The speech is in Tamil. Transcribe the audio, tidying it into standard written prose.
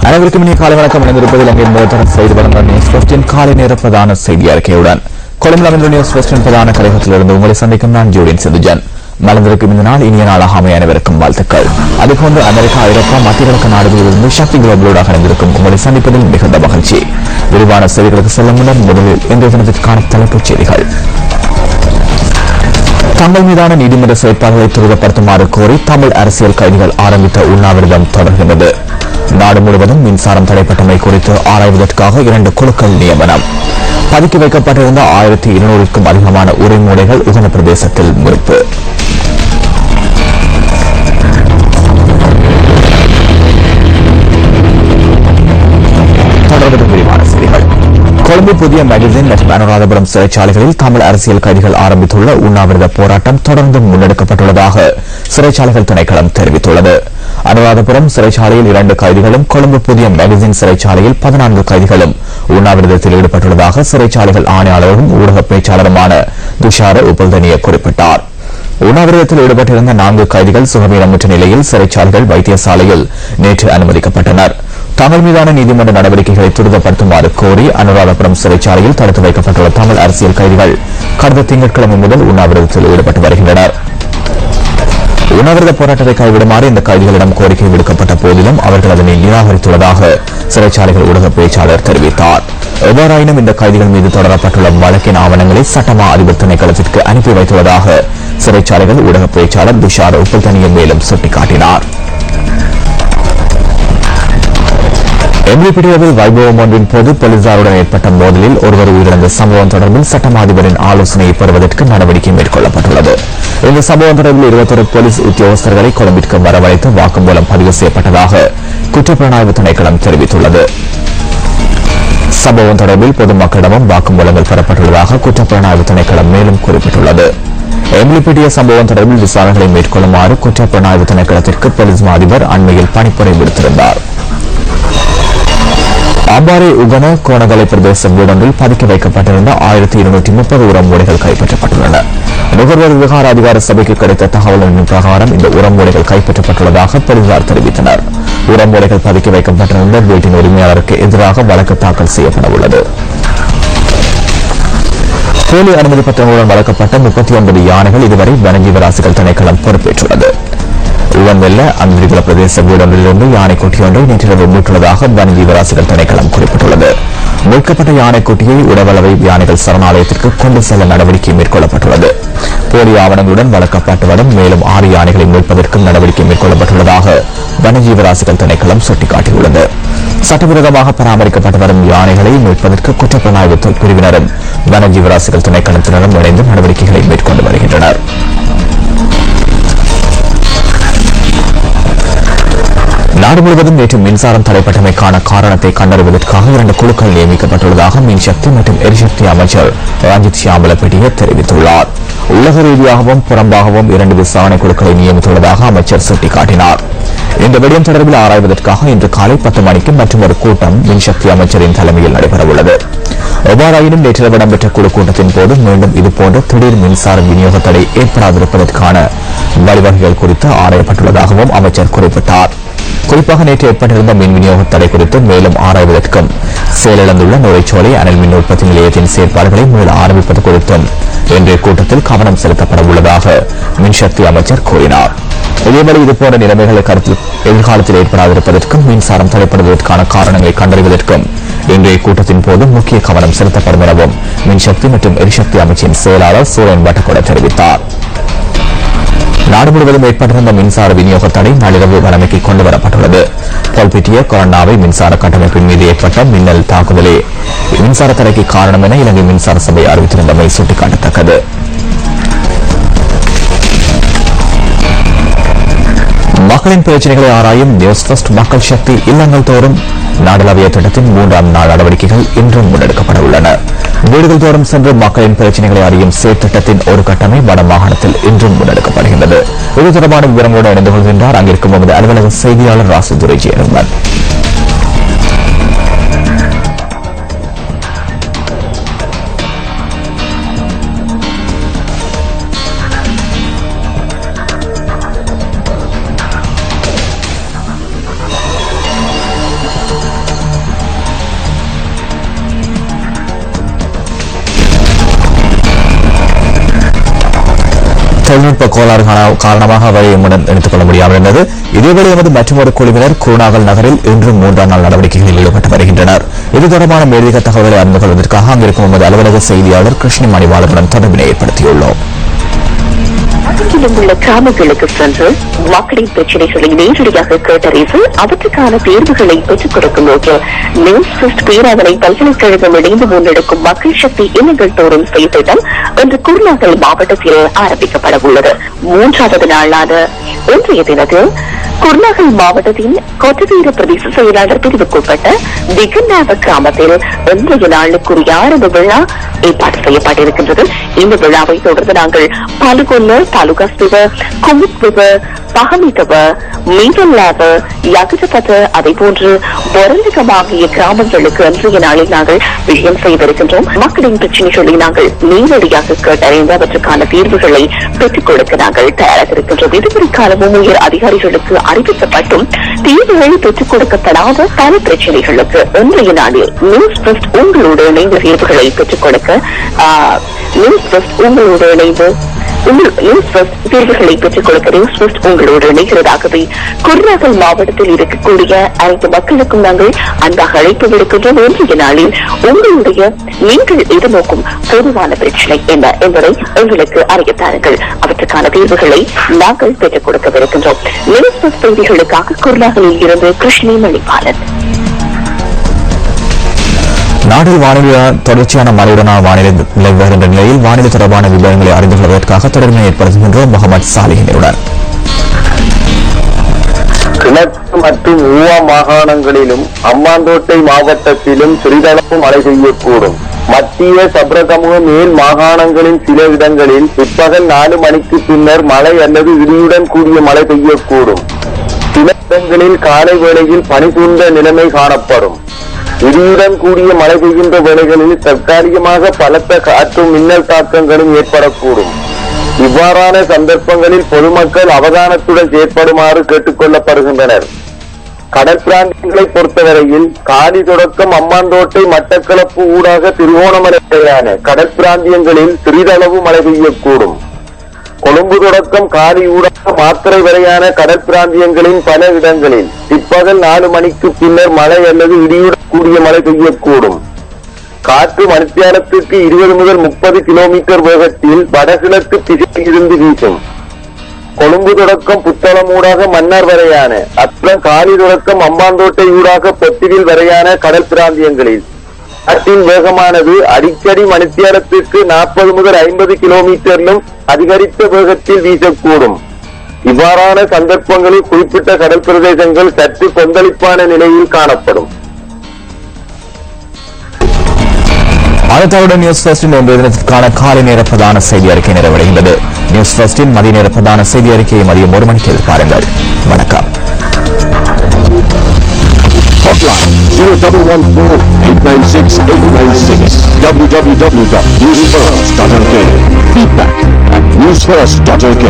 அனைவருக்கும் இனிய காலை வணக்கம். இணைந்திருப்பதில் அங்கே முதல் செய்தி வழங்க நியூஸ் ஃபர்ஸ்டின் காலை நேர பிரதான செய்தி அறிக்கையுடன் கொழும்பில் அமைந்துள்ள நியூஸ் ஃபர்ஸ்டின் பிரதான கலையகத்திலிருந்து உங்களை சந்திக்கும் நான் ஜூடியன் சிந்துஜன். மலர்ந்திருக்கும் இந்த நாள் இனிய நாளாக அமைய அனைவருக்கும் வாழ்த்துக்கள். அதுபோன்று அமெரிக்கா, ஐரோப்பா, மத்திய கிழக்கு நாடுகளிலிருந்து சக்தி குளோபலோடாக இணைந்திருக்கும் உங்களை சந்திப்பதில் மிகுந்த மகிழ்ச்சி. விரிவான செய்திகளுக்கு செல்லும் முன்னர் முதலில் இன்றைய தினத்திற்கான தலைப்புச் செய்திகள். தங்கள் மீதான நீதிமன்ற செயற்பாடுகளை துரிதப்படுத்துமாறு கோரி தமிழ் அரசியல் கைதிகள் ஆரம்பித்த உண்ணாவிரதம் தொடர்கின்றது. நாடு முழுவதும் மின்சாரம் தடைப்பட்டமை குறித்து ஆராய்வதற்காக 2 குழுக்கள் நியமனம். பதுக்கி வைக்கப்பட்டிருந்த 1200க்கும் அதிகமான உரைமுறைகள் உகன பிரதேசத்தில் மீட்பு. தொடர்ந்து விரிவான செய்திகள். கொழும்பு புதிய மேகசின் மற்றும் அனுராதபுரம் சிறைச்சாலைகளில் தமிழ் அரசியல் கைதிகள் ஆரம்பித்துள்ள உண்ணாவிரத போராட்டம் தொடர்ந்து முன்னெடுக்கப்பட்டுள்ளதாக சிறைச்சாலைகள் திணைக்களம் தெரிவித்துள்ளது. அனுராதபுரம் சிறைச்சாலையில் 2 கைதிகளும், கொழும்பு புதிய மேகசின் சிறைச்சாலையில் 14 கைதிகளும் உண்ணாவிரதத்தில் ஈடுபட்டுள்ளதாக சிறைச்சாலைகள் ஆணையாளரும் ஊடக பேச்சாளருமான துஷார உபல்தனிய குறிப்பிட்டார். உண்ணாவிரதத்தில் ஈடுபட்டிருந்த 4 கைதிகள் சுகவீனமுற்ற நிலையில் சிறைச்சாலைகள் வைத்தியசாலையில் நேற்று அனுமதிக்கப்பட்டனர். தங்கள் மீதான நீதிமன்ற நடவடிக்கைகளை துரிதப்படுத்துமாறு கோரி அனுராதபுரம் சிறைச்சாலையில் தடுத்து வைக்கப்பட்டுள்ள தமிழ் அரசியல் கைதிகள் கடந்த திங்கட்கிழமை முதல் உண்ணாவிரதத்தில் ஈடுபட்டு வருகின்றனர். உண்ணாவிரத போராட்டத்தை கைவிடுமாறு இந்த கைதிகளிடம் கோரிக்கை விடுக்கப்பட்ட போதிலும் அவர்கள் அதனை நிராகரித்துள்ளதாக சிறைச்சாலைகள் ஊடக பேச்சாளர் தெரிவித்தார். எவ்வாறாயினும் இந்த கைதிகள் மீது தொடரப்பட்டுள்ள வழக்கின் ஆவணங்களை சட்டமா அதிபர் திணைக்களத்திற்கு அனுப்பி வைத்துள்ளதாக சிறைச்சாலைகள் ஊடக பேச்சாளர் துஷார் உப்பல்தனிய மேலும் சுட்டிக்காட்டினார். எம்ரிபிடியாவில் வைபவம் ஒன்றின் போது போலீசாருடன் ஏற்பட்ட மோதலில் ஒருவர் உயிரிழந்த சம்பவம் தொடர்பில் சட்டமா அதிபரின் ஆலோசனையை பெறுவதற்கு நடவடிக்கை மேற்கொள்ளப்பட்டுள்ளது. இந்த சம்பவம் தொடர்பில் 21 போலீஸ் உத்தியோகஸ்தர்களை கொழும்பிற்கு வரவழைத்து வாக்குமூலம் பதிவு செய்யப்பட்டதாக குற்றப்புலனாய்வு திணைக்களம் தெரிவித்துள்ளது. சம்பவம் தொடர்பில் பொதுமக்களிடமும் வாக்குமூலங்கள் பெறப்பட்டுள்ளதாக குற்றப்புலனாய்வு திணைக்களம் மேலும் குறிப்பிட்டுள்ளது. எம்ரிபிடிய சம்பவம் தொடர்பில் விசாரணைகளை மேற்கொள்ளுமாறு குற்றப்புலனாய்வு திணைக்களத்திற்கு போலீஸ் அதிபர் அண்மையில் பணிப்புரை விடுத்திருந்தார். அம்பாறை உகன கோணகலை பிரதேச வீடொன்றில் பதுக்கி வைக்கப்பட்டிருந்த 1230 உரமூடைகள் கைப்பற்றப்பட்டுள்ளன. நுகர்வோர் விவகார அதிகார சபைக்கு கிடைத்த தகவலின் பிரகாரம் இந்த உரமூடைகள் கைப்பற்றப்பட்டுள்ளதாக போலீசார் தெரிவித்தனர். உரமூடைகள் பதுக்கி வைக்கப்பட்டிருந்த வீட்டின் உரிமையாளருக்கு எதிராக வழக்கு தாக்கல் செய்யப்பட உள்ளது. போலி அனுமதி பத்திரங்களுடன் வழங்கப்பட்ட 39 யானைகள் இதுவரை வனஜீவராசிகள் திணைக்களம் பொறுப்பேற்றுள்ளது. உவன்வெல்ல அந்திரிகுல பிரதேச வீடொன்றிலிருந்து யானைக்குட்டி ஒன்றை நேற்றிரவு மீட்டுள்ளதாக வனஜீவராசிகள் திணைக்களம் குறிப்பிட்டுள்ளது. மீட்கப்பட்ட யானைக்குட்டியை உடவளவை யானைகள் சரணாலயத்திற்கு கொண்டு செல்ல நடவடிக்கை மேற்கொள்ளப்பட்டுள்ளது. போலி ஆவணங்களுடன் வளர்க்கப்பட்டு வரும் மேலும் 6 யானைகளை மீட்பதற்கும் நடவடிக்கை மேற்கொள்ளப்பட்டுள்ளதாக வனஜீவராசிகள் திணைக்களம் சுட்டிக்காட்டியுள்ளது. சட்டவிரோதமாக பராமரிக்கப்பட்டு வரும் யானைகளை மீட்பதற்கு குற்றப்புலனாய்வு பிரிவினரும் வனஜீவராசிகள் திணைக்களத்தினரும் இணைந்து நடவடிக்கைகளை மேற்கொண்டு வருகின்றனர். நாடு முழுவதும் நேற்று மின்சாரம் தடைப்பட்டமைக்கான காரணத்தை கண்டறிவதற்காக 2 குழுக்கள் நியமிக்கப்பட்டுள்ளதாக மின்சக்தி மற்றும் எரிசக்தி அமைச்சர் ரஞ்சித் சியாமலப்பட்டிய தெரிவித்துள்ளார். உலக ரீதியாகவும் புறம்பாகவும் 2 விசாரணை குழுக்களை நியமித்துள்ளதாக அமைச்சர் சுட்டிக்காட்டினார். இந்த விடயம் தொடர்பில் ஆராய்வதற்காக இன்று காலை 10 மணிக்கு மற்றொரு கூட்டம் மின்சக்தி அமைச்சரின் தலைமையில் நடைபெறவுள்ளது. எவ்வாறாயினும் நேற்றிரவு இடம்பெற்ற குழு கூட்டத்தின் போது மீண்டும் இதுபோன்ற திடீர் மின்சார விநியோக தடை ஏற்படாதிருப்பதற்கான வழிவகைகள் குறித்து ஆராயப்பட்டுள்ளதாகவும் அமைச்சர் குறிப்பிட்டார். குறிப்பாக நேற்று ஏற்பட்டிருந்த மின் விநியோக தடை குறித்து மேலும் ஆராய்வதற்கும் செயலிழந்துள்ள நுரைச்சோலை அனல் மின் உற்பத்தி நிலையத்தின் செயற்பாடுகளை மீள ஆரம்பிப்பது குறித்தும் இன்றைய கூட்டத்தில் கவனம் செலுத்தப்பட உள்ளதாக மின்சக்தி அமைச்சர் கூறினார். இதேவேளை இதுபோன்ற நிலைமைகளை கருத்தில் எதிர்காலத்தில் ஏற்படாதிருப்பதற்கும் மின்சாரம் தடைப்படுவதற்கான காரணங்களை கண்டறிவதற்கும் இன்றைய கூட்டத்தின் போது முக்கிய கவனம் செலுத்தப்படும் எனவும் மின்சக்தி மற்றும் எரிசக்தி அமைச்சின் செயலாளர் சூரன் வட்டக்கொட தெரிவித்தார். நாடு முழுவதும் ஏற்பட்டிருந்த மின்சார விநியோக தடை நள்ளிரவு வழமைக்கு கொண்டுவரப்பட்டுள்ளது. பொல்பிட்டிய கொரோனாவை மின்சார கட்டமைப்பின் மீது ஏற்பட்ட மின்னல் தாக்குதலே மின்சார தடைக்கு காரணம் என இலங்கை மின்சார சபை அறிவித்திருந்தமை சுட்டிக்காட்டத்தக்கது. மக்களின் பிரச்சனைகளை ஆராயும் நியூஸ் ஃபர்ஸ்ட் மக்கள் சக்தி இல்லங்கள் தோறும் நாடளாவிய திட்டத்தின் 3ஆம் நாள் நடவடிக்கைகள் இன்றும் முன்னெடுக்கப்பட உள்ளன. வீடுகள் தோறும் சென்று மக்களின் பிரச்சனைகளை அறியும் செயற்திட்டத்தின் ஒரு கட்டமை வட மாகாணத்தில் இன்றும் முன்னெடுக்கப்படுகின்றது. இது தொடர்பான விவரங்களோடு இணைந்து கொள்கின்றார் அங்கிருக்கும் நமது அலுவலக செய்தியாளர் ராசுதுரை ஜெயரமன். தொழில்நுட்ப கோளாறு காரணமாக அவரை எம்முடன் இணைத்துக் கொள்ள முடியாமல் இருந்தது. இதேவேளை எமது மற்றொரு குழுவினர் குருநாகல் நகரில் இன்றும் 3ஆம் நாள் நடவடிக்கைகளில் ஈடுபட்டு வருகின்றனர். இது தொடர்பான மேலதிக தகவல்களை அறிந்து கொள்வதற்காக அங்கிருக்கும் எமது அலுவலக செய்தியாளர் கிருஷ்ணி மணிவாளருடன் தொடர்பினை ஏற்படுத்தியுள்ளோம். உள்ள கிராமங்களுக்கு சென்று மக்களின் பிரச்சனைகளை நேரடியாக கேட்டறிந்து அவற்றுக்கான தீர்வுகளை பெற்றுக் கொடுக்கும் நோக்கில் நியூஸ் ஃபர்ஸ்ட் பேராதனை பல்கலைக்கழகம் இணைந்து முன்னெடுக்கும் மக்கள் சக்தி இல்லங்கள் தோறும் செயல்திட்டம் இன்று குருநாகல் மாவட்டத்தில் ஆரம்பிக்கப்பட உள்ளது. 3வது நாளான இன்றைய தினத்தில் குருநாகல் மாவட்டத்தின் கொட்டவீர பிரதேச செயலாளர் பிரிவுக்குட்பட்ட திகநாவ கிராமத்தில் இன்றைய நாளுக்குரிய ஆரம்ப விழா ஏற்பாடு செய்யப்பட்டிருக்கின்றது. இந்த விழாவை தொடர்ந்து நாங்கள் பாலுகொல்ல, தாலுகாஸ்பிவ, குமுத்பிவ, பகமிகவ, மீதல்லாவ, யகுஜபத, அதே போன்று பொருந்தகம் ஆகிய கிராமங்களுக்கு இன்றைய நாளில் நாங்கள் விஜயம் செய்திருக்கின்றோம். மக்களின் பிரச்சனைகளை நாங்கள் நேரடியாக கேட்டறிந்து அவற்றுக்கான தீர்வுகளை பெற்றுக் கொடுக்க நாங்கள் தயாராக இருக்கின்றோம். இதுவரை காலமும் உயர் அதிகாரிகளுக்கு அறிவிக்கப்பட்டும் தீர்வுகள் பெற்றுக் கொடுக்கப்படாத பல பிரச்சனைகளுக்கு இன்றைய நாளில் நியூஸ் ஃபர்ஸ்ட் உங்களோடு இணைந்த தீர்வுகளை பெற்றுக் கொடுக்க நியூஸ் ஃபர்ஸ்ட் உங்களோடு இணைந்து நியூஸ் ஃபர்ஸ்ட் தீர்வுகளை பெற்றுக் கொடுக்க நியூஸ் ஃபர்ஸ்ட் உங்களோடு இணைகிறதாகவே குருநாகல் மாவட்டத்தில் இருக்கக்கூடிய அனைத்து மக்களுக்கும் நாங்கள் அன்பாக அழைப்பு விடுக்கின்றோம். இன்றைய நாளில் உங்களுடைய நீங்கள் எதிர்நோக்கும் பொதுவான பிரச்சனை என்ன என்பதை எங்களுக்கு அறியத்தாருங்கள். அவற்றுக்கான தீர்வுகளை நாங்கள் பெற்றுக் கொடுக்கவிருக்கின்றோம். நியூஸ் ஃபர்ஸ்ட் செய்திகளுக்காக குருநாகலில் இருந்து கிருஷ்ணி மணிபாலன். நாட்டில் வானிலை தொடர்ச்சியான மழையுடனான வானிலை நிலவி வருகின்ற நிலையில் வானிலை தொடர்பான விவரங்களை அறிந்து கொள்வதற்காக தொடர்பினை ஏற்படுத்துகின்றோம் முகமது சாலிஹினுடன். கிழக்கு மற்றும் ஊவா மாகாணங்களிலும் அம்பாந்தோட்டை மாவட்டத்திலும் சிறிதளவு மழை பெய்யக்கூடும். மத்திய சப்ரகமுக மேல் மாகாணங்களின் சில இடங்களில் பிற்பகல் 4 மணிக்கு பின்னர் மழை அல்லது இடியுடன் கூடிய மழை பெய்யக்கூடும். சில இடங்களில் காலை வேளையில் பனி சூழ்ந்த நிலைமை காணப்படும். இடியுடன் கூடிய மழை பெய்கின்ற வேளைகளில் தற்காலிகமாக பலத்த காற்றும் மின்னல் தாக்கங்களும் ஏற்படக்கூடும். இவ்வாறான சந்தர்ப்பங்களில் பொதுமக்கள் அவதானத்துடன் செயற்படுமாறு கேட்டுக் கொள்ளப்படுகின்றனர். கடற்பிராந்தியங்களை பொறுத்தவரையில் காலி தொடக்கம் அம்பாந்தோட்டை, மட்டக்களப்பு ஊடாக திருவோணமலை வரையான கடற்பிராந்தியங்களில் சிறிதளவு மழை பெய்யக்கூடும். கொழும்பு தொடக்கம் காலி ஊடாக மாத்திரை வரையான கடற்பிராந்தியங்களின் பல இடங்களில் பிற்பகல் 4 மணிக்கு பின்னர் மழை அல்லது இடியுடன் கூடிய மழை பெய்யக்கூடும். காற்று மணித்தியாலத்திற்கு 20 முதல் 30 கிலோமீட்டர் வேகத்தில் வடகிழக்கு திசையில் இருந்து வீசும். கொழும்பு தொடக்கம் புத்தளம் ஊடாக மன்னார் வரையான அப்புறம் காலி தொடக்கம் அம்பாந்தோட்டை ஊடாக பொத்திவில் வரையான கடல் பிராந்தியங்களில் காற்றின் வேகமானது அடிக்கடி மணித்தியாலத்திற்கு 40 முதல் 50 கிலோமீட்டரிலும் அதிகரித்த வேகத்தில் வீசக்கூடும். இவ்வாறான சந்தர்ப்பங்களில் குறிப்பிட்ட கடல் பிரதேசங்கள் சற்று கொந்தளிப்பான நிலையில் காணப்படும். அடுத்தவுடன் நியூஸ் ஃபர்ஸ்டின் இன்றைய தினத்திற்கான காலை நேர பிரதான செய்தி அறிக்கை நிறைவடைகின்றது. நியூஸ் ஃபர்ஸ்டின் மதிய நேர பிரதான செய்தி அறிக்கையை மதியம் 1 மணிக்கு எதிர்பாருங்கள். வணக்கம். Hotline 0114-896-896 www.newsfirst.lk. Feedback at newsfirst.lk.